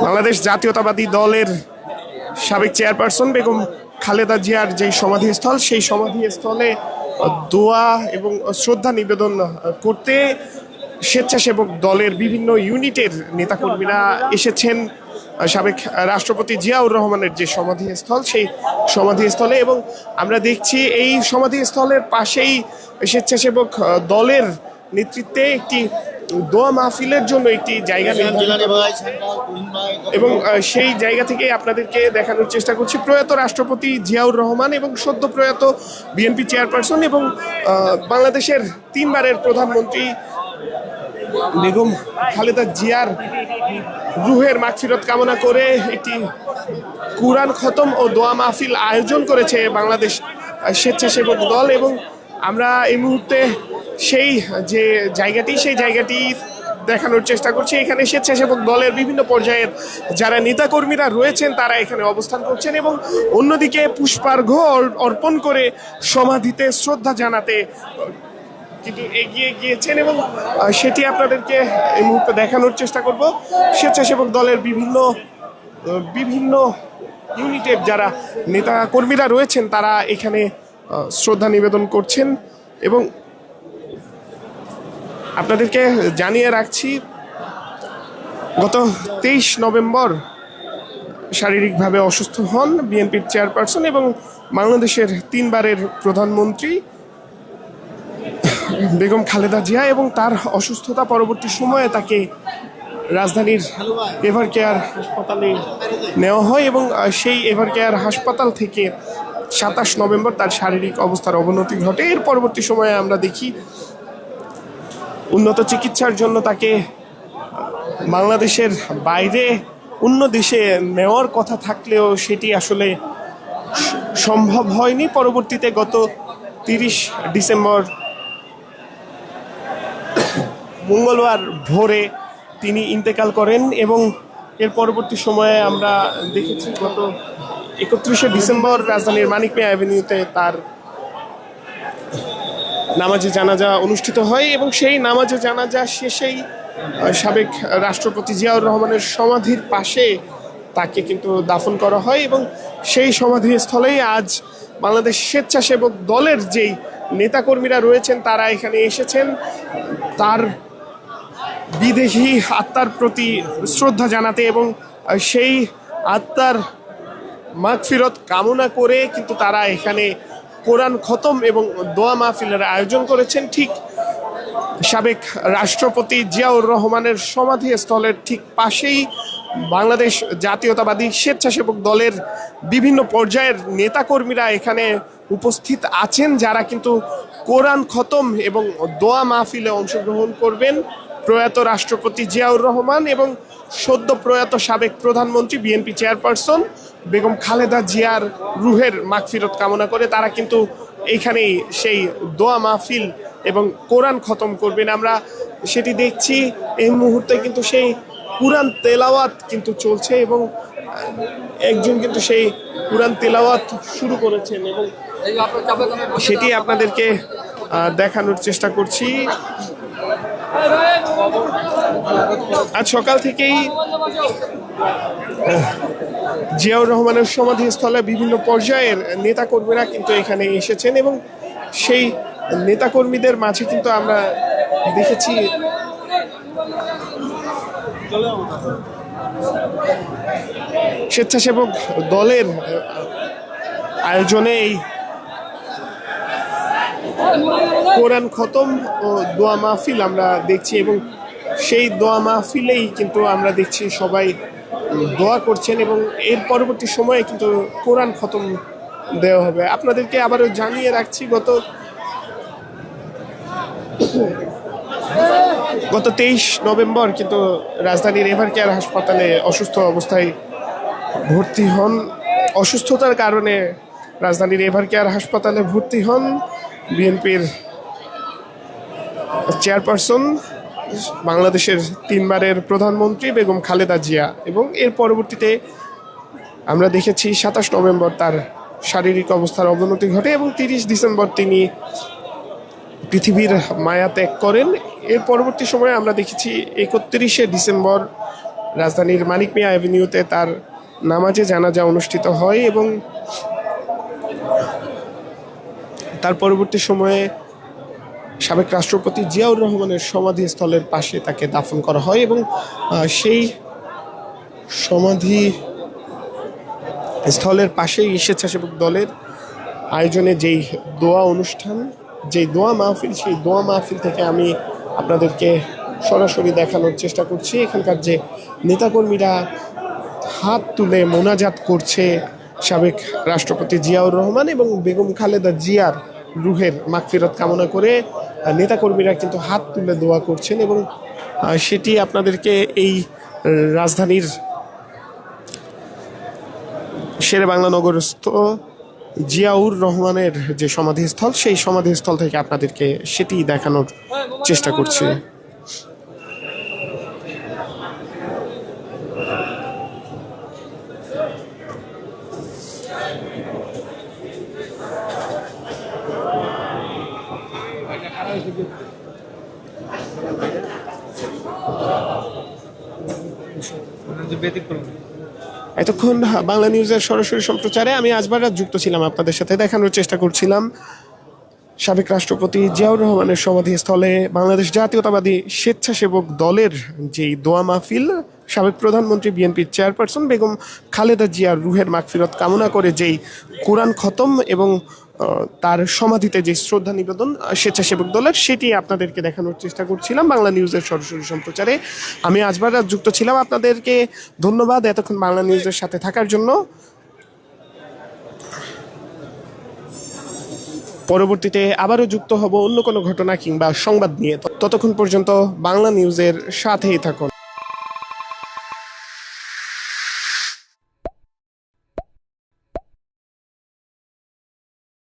বাংলাদেশ জাতীয়তাবাদী দলের সাবেক চেয়ারপারসন বেগম খালেদা জিয়ার যে সমাধিস্থল, সেই সমাধিস্থলে দোয়া এবং শ্রদ্ধা নিবেদন করতে স্বেচ্ছাসেবক দলের বিভিন্ন ইউনিটের নেতাকর্মীরা এসেছেন সাবেক রাষ্ট্রপতি জিয়াউর রহমানের যে সমাধিস্থল, সেই সমাধিস্থলে। এবং আমরা দেখছি এই সমাধিস্থলের পাশেই স্বেচ্ছাসেবক দলের নেতৃত্বে একটি দোয়া মাহফিলের জন্য একটি জায়গা এবং সেই জায়গা থেকে আপনাদেরকে দেখানোর চেষ্টা করছি প্রয়াত রাষ্ট্রপতি জিয়াউর রহমান এবং সদ্য প্রয়াত বিএনপি চেয়ারপারসন এবং বাংলাদেশের 3 বারের প্রধানমন্ত্রী বেগম খালেদা জিয়ার রুহের মাগফিরাত কামনা করে একটি কুরআন খতম ও দোয়া মাহফিল আয়োজন করেছে বাংলাদেশ স্বেচ্ছাসেবক দল। এবং আমরা এই মুহূর্তে সেই যে সেই জায়গাটি দেখানোর চেষ্টা করছি। এখানে স্বেচ্ছাসেবক দলের বিভিন্ন পর্যায়ের যারা নেতাকর্মীরা রয়েছেন তারা এখানে অবস্থান করছেন এবং অন্যদিকে পুষ্পার্ঘ্য অর্পণ করে সমাধিতে শ্রদ্ধা জানাতে কিন্তু এগিয়ে গিয়েছেন এবং সেটি আপনাদেরকে এই মুহূর্তে দেখানোর চেষ্টা করব। স্বেচ্ছাসেবক দলের বিভিন্ন ইউনিটের যারা নেতা কর্মীরা রয়েছেন তারা এখানে শ্রদ্ধা নিবেদন করছেন। এবং আপনাদেরকে জানিয়ে রাখছি, গত 23 নভেম্বর শারীরিকভাবে অসুস্থ হন বিএনপির চেয়ারপারসন এবং বাংলাদেশের 3 বারের প্রধানমন্ত্রী বেগম খালেদা জিয়া। এবং তার অসুস্থতা পরবর্তী সময়ে তাকে রাজধানীর এভার কেয়ার হাসপাতালে নেওয়া হয় এবং সেই এভার কেয়ার হাসপাতাল থেকে 27 নভেম্বর তার শারীরিক অবস্থার অবনতি ঘটে। এর পরবর্তী সময়ে আমরা দেখি উন্নত চিকিৎসার জন্য তাকে বাংলাদেশের বাইরে অন্য দেশে নেওয়ার কথা থাকলেও সেটি আসলে সম্ভব হয়নি। পরবর্তীতে গত 30 ডিসেম্বর মঙ্গলবার ভোরে তিনি ইন্তেকাল করেন এবং এর পরবর্তী সময়ে আমরা দেখেছি গত 31 ডিসেম্বর রাজধানীর মানিক মিয়া অ্যাভিনিউতে তার নামাজে জানাজা অনুষ্ঠিত হয় এবং সেই নামাজে জানাজা শেষেই সাবেক রাষ্ট্রপতি জিয়াউর রহমানের সমাধির পাশে তাকে কিন্তু দাফন করা হয় এবং সেই সমাধিস্থলেই আজ বাংলাদেশ স্বেচ্ছাসেবক দলের যেই নেতাকর্মীরা রয়েছেন তারা এখানে এসেছেন তার বিদেহী আত্মার প্রতি শ্রদ্ধা জানাতে এবং সেই আত্মার মাগফিরত কামনা করে কিন্তু তারা এখানে কোরআন খতম এবং দোয়া মাহফিলের আয়োজন করেছেন। ঠিক সাবেক রাষ্ট্রপতি জিয়াউর রহমানের সমাধিস্থলের ঠিক পাশেই বাংলাদেশ জাতীয়তাবাদী স্বেচ্ছাসেবক দলের বিভিন্ন পর্যায়ের নেতাকর্মীরা এখানে উপস্থিত আছেন, যারা কিন্তু কোরআন খতম এবং দোয়া মাহফিলে অংশগ্রহণ করবেন প্রয়াত রাষ্ট্রপতি জিয়াউর রহমান এবং সদ্য প্রয়াত সাবেক প্রধানমন্ত্রী বিএনপি চেয়ারপারসন বেগম খালেদা জিয়ার রুহের মাগফিরত কামনা করে তারা কিন্তু এইখানেই সেই দোয়া মাহফিল এবং কোরআন খতম করবেন। আমরা সেটি দেখছি এই মুহূর্তে কিন্তু সেই কুরআন তেলাওয়াত কিন্তু চলছে এবং একজন কিন্তু সেই কুরআন তেলাওয়াত শুরু করেছেন এবং সেটি আপনাদেরকে দেখানোর চেষ্টা করছি। আজ সকাল থেকেই জিয়াউর রহমানের সমাধিস্থলে বিভিন্ন পর্যায়ের নেতাকর্মীরা কিন্তু এখানে এসেছেন এবং সেই নেতাকর্মীদের মাঝে কিন্তু আমরা দেখেছি স্বেচ্ছাসেবক দলের আয়োজনে এই কোরআন খতম ও দোয়া মাহফিল আমরা দেখছি এবং সেই দোয়া মাহফিলেই কিন্তু আমরা দেখছি সবাই দোয়া করছেন এবং এর পরবর্তী সময়ে কিন্তু কোরআন খতম দেওয়া হবে। আপনাদেরকে আবারও জানিয়ে রাখছি গত 23 নভেম্বর কিন্তু রাজধানীর এভার কেয়ার হাসপাতালে অসুস্থ অবস্থায় ভর্তি হন। অসুস্থতার কারণে রাজধানীর এভার কেয়ার হাসপাতালে ভর্তি হন বিএনপির চেয়ারপারসন বাংলাদেশের 3 বারের প্রধানমন্ত্রী বেগম খালেদা জিয়া এবং এর পরবর্তীতে আমরা দেখেছি 27 নভেম্বর তার শারীরিক অবস্থার অবনতি ঘটে এবং 30 ডিসেম্বর তিনি পৃথিবীর মায়া ত্যাগ করেন। এর পরবর্তী সময়ে আমরা দেখেছি 31শে ডিসেম্বর রাজধানীর মানিক মিয়া অ্যাভিনিউতে তার নামাজে জানাজা অনুষ্ঠিত হয় এবং তার পরবর্তী সময়ে সাবেক রাষ্ট্রপতি জিয়াউর রহমানের সমাধিস্থলের পাশে তাকে দাফন করা হয় এবং সেই সমাধি স্থলের পাশেই স্বেচ্ছাসেবক দলের আয়োজনে যেই দোয়া অনুষ্ঠান, যেই দোয়া মাহফিল, সেই দোয়া মাহফিল থেকে আমি আপনাদেরকে সরাসরি দেখানোর চেষ্টা করছি। এখানকার যে নেতাকর্মীরা হাত তুলে মোনাজাত করছে সাবেক রাষ্ট্রপতি জিয়াউর রহমান এবং বেগম খালেদা জিয়ার রুহের মাগফিরাত কামনা করে নেতাকর্মীরা কিন্তু হাত তুলে দোয়া করছেন এবং সেটি আপনাদেরকে এই রাজধানীর শেরে বাংলা নগরস্থ জিয়াউর রহমানের যে সমাধিস্থল, সেই সমাধিস্থল থেকে আপনাদেরকে সেটি দেখানোর চেষ্টা করছি। এতক্ষণ বাংলা নিউজের সরাসরি সম্প্রচারে আমি আজবার যুক্ত ছিলাম, আপনাদের সাথে দেখানোর চেষ্টা করছিলাম সাবেক রাষ্ট্রপতি জিয়াউর রহমানের সমাধিস্থলে বাংলাদেশ জাতীয়তাবাদী স্বেচ্ছাসেবক দলের যেই দোয়া মাহফিল, সাবেক প্রধানমন্ত্রী বিএনপির চেয়ারপারসন বেগম খালেদা জিয়ার রুহের মাগফিরাত কামনা করে যেই কোরআন খতম এবং তার সমাধিতে যে শ্রদ্ধা নিবেদন স্বেচ্ছাসেবক দলের, সেটি আপনাদেরকে দেখানোর চেষ্টা করছিলাম বাংলা নিউজের সরাসরি সম্প্রচারে। আমি আজবার যুক্ত ছিলাম, আপনাদেরকে ধন্যবাদ এতক্ষণ বাংলা নিউজের সাথে থাকার জন্য। পরবর্তীতে আবারও যুক্ত হব অন্য কোনো ঘটনা কিংবা সংবাদ নিয়ে। ততক্ষণ পর্যন্ত বাংলা নিউজের সাথেই থাকুন।